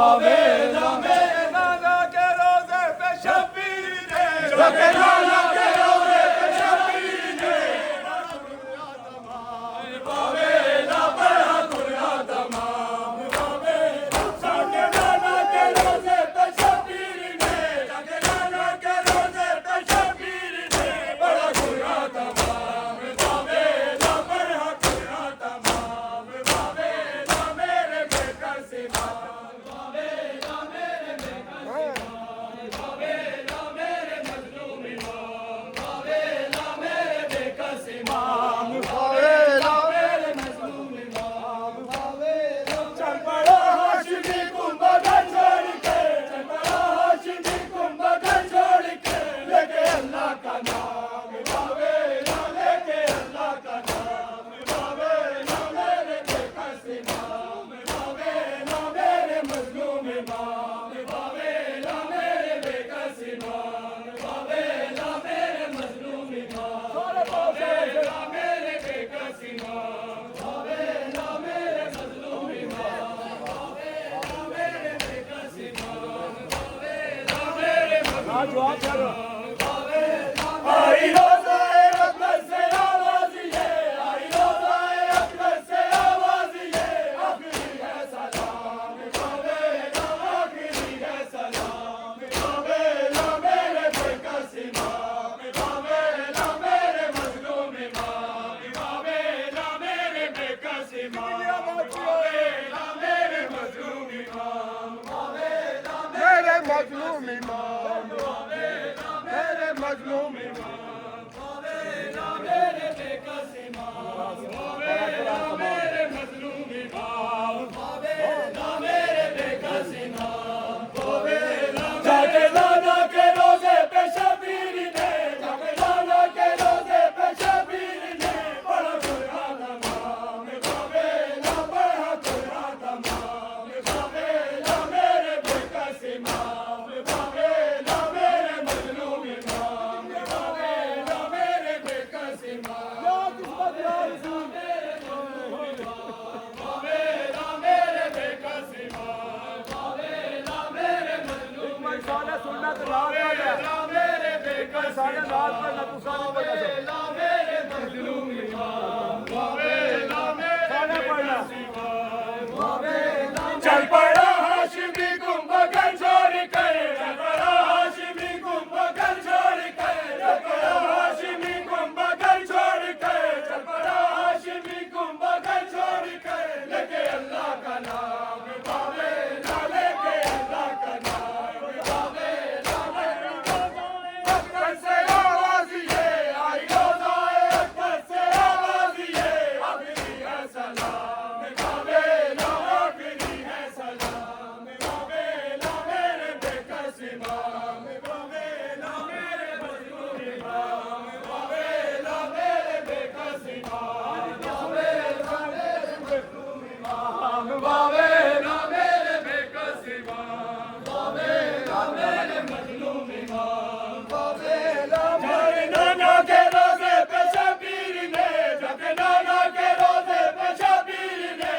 बावेला मेरे नाना के रोजे पे शबीर ने जगे नाना के रोजे पे शबीर ने बावेला बड़ा खुला तमाम बावेला जगे नाना के रोजे पे शबीर ने जगे नाना के रोजे पे शबीर ने बड़ा खुला तमाम बावेला बड़ा खुला तमाम बावेला मेरे बेकस इमाम बावेला मेरे बेकस इमाम बावेला मेरे मजलूम इमाम बावेला मेरे बेकस इमाम बावेला मेरे मजलूम इमाम बावेला चल पड़ा हाशिमी कुंभकर्ण छोड़ के चल पड़ा हाशिमी कुंभकर्ण छोड़ के लेके अल्लाह का नाम बावेला लेके अल्लाह का नाम बावेला मेरे बेकस इमाम बावेला मेरे मजलूम इमाम बावेला मेरे बेकस इमाम बावेला मेरे मजलूम इमाम बावेला मेरे बेकस इमाम बावेला मेरे मजलूम इमाम बावेला मेरे बेकस इमाम बावेला मेरे मजलूम आई रोज़ाए अकबर से आवाज़ ये आई रोज़ाए अकबर से आवाज़ ये आखिरी है सलाम बावेला आखिरी है सलाम बावेला मेरे बेकस इमाम बावेला मेरे मजलूम इमाम बावेला मेरे बेकस इमाम बावेला मेरे मजलूम इमाम बावेला मेरे मजलूम इमाम बावेला मेरे मजलूम इमाम बावेला मेरे बेकस इमाम बावेला मेरे मजलूम इमाम बावेला मेरे बेकस इमाम बावेला जाके नाना के रोजे पे शबीर ने जाके नाना के रोजे पे शबीर ने बड़ा खुला तमाम बावेला बड़ा खुला तमाम बावेला मेरे बेकस इमाम बावेला मेरे मजलूम इमाम बावेला मेरे बेकस इमाम बावेला मेरे बेकस इमाम बावेला मेरे मजलूम बावेला मेरे बेकस बावेला मेरे मजलूम इमाम बावेला मेरे बेकस इमाम बावेला चल पड़ा हाशिमी कुंभकर्ण छोड़ कर चल पड़ा हाशिमी कुंभकर्ण छोड़ कर चल पड़ा हाशिमी कुंभकर्ण छोड़ कर चल पड़ा हाशिमी कुंभकर्ण छोड़ कर लेके अल्लाह का नाम बावेला लेके अल्लाह का नाम बावेला अकबर से आवाज़ ये आई रोज़ाए अकबर से आवाज़ ये आखिरी है सलाम बावेला आखिरी है सलाम बावेला मेरे बेकस इमाम बावेला मेरे मजलूम इमाम बावेला मेरे बेकस इमाम बावेला मेरे मजलूम इमाम बावेला मेरे बेकस इमाम बावेला मेरे मजलूम इमाम बावेला मेरे नाना के रोजे पे शबीर ने जगे नाना के रोजे पे शबीर ने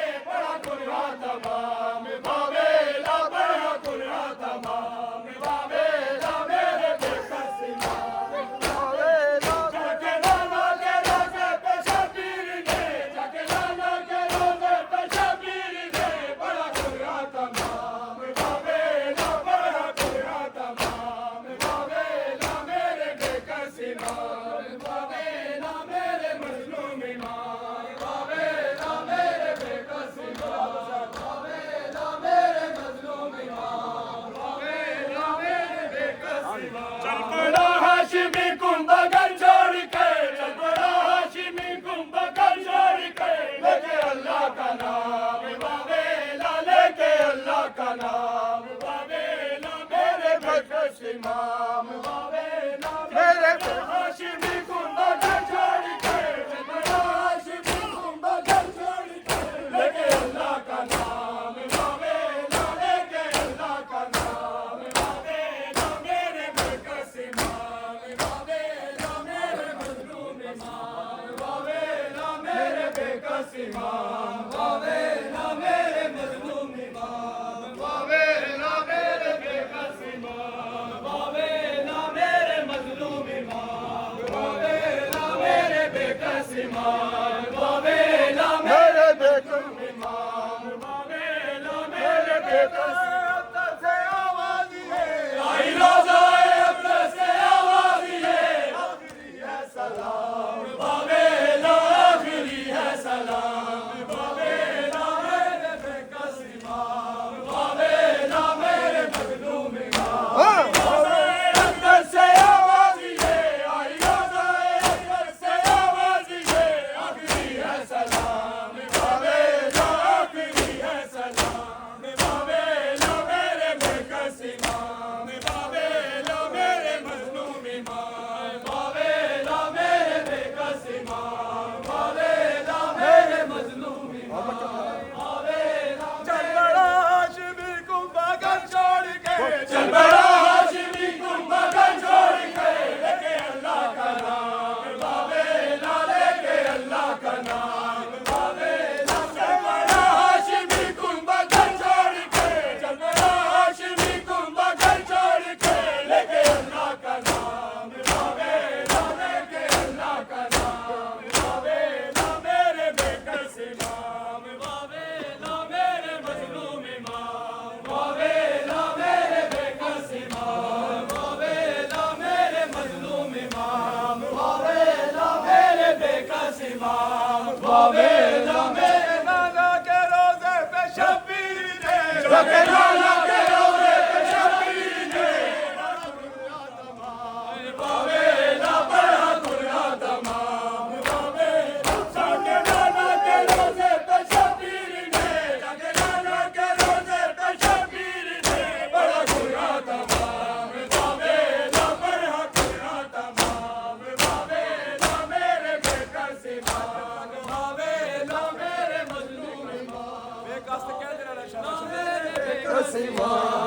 सिवा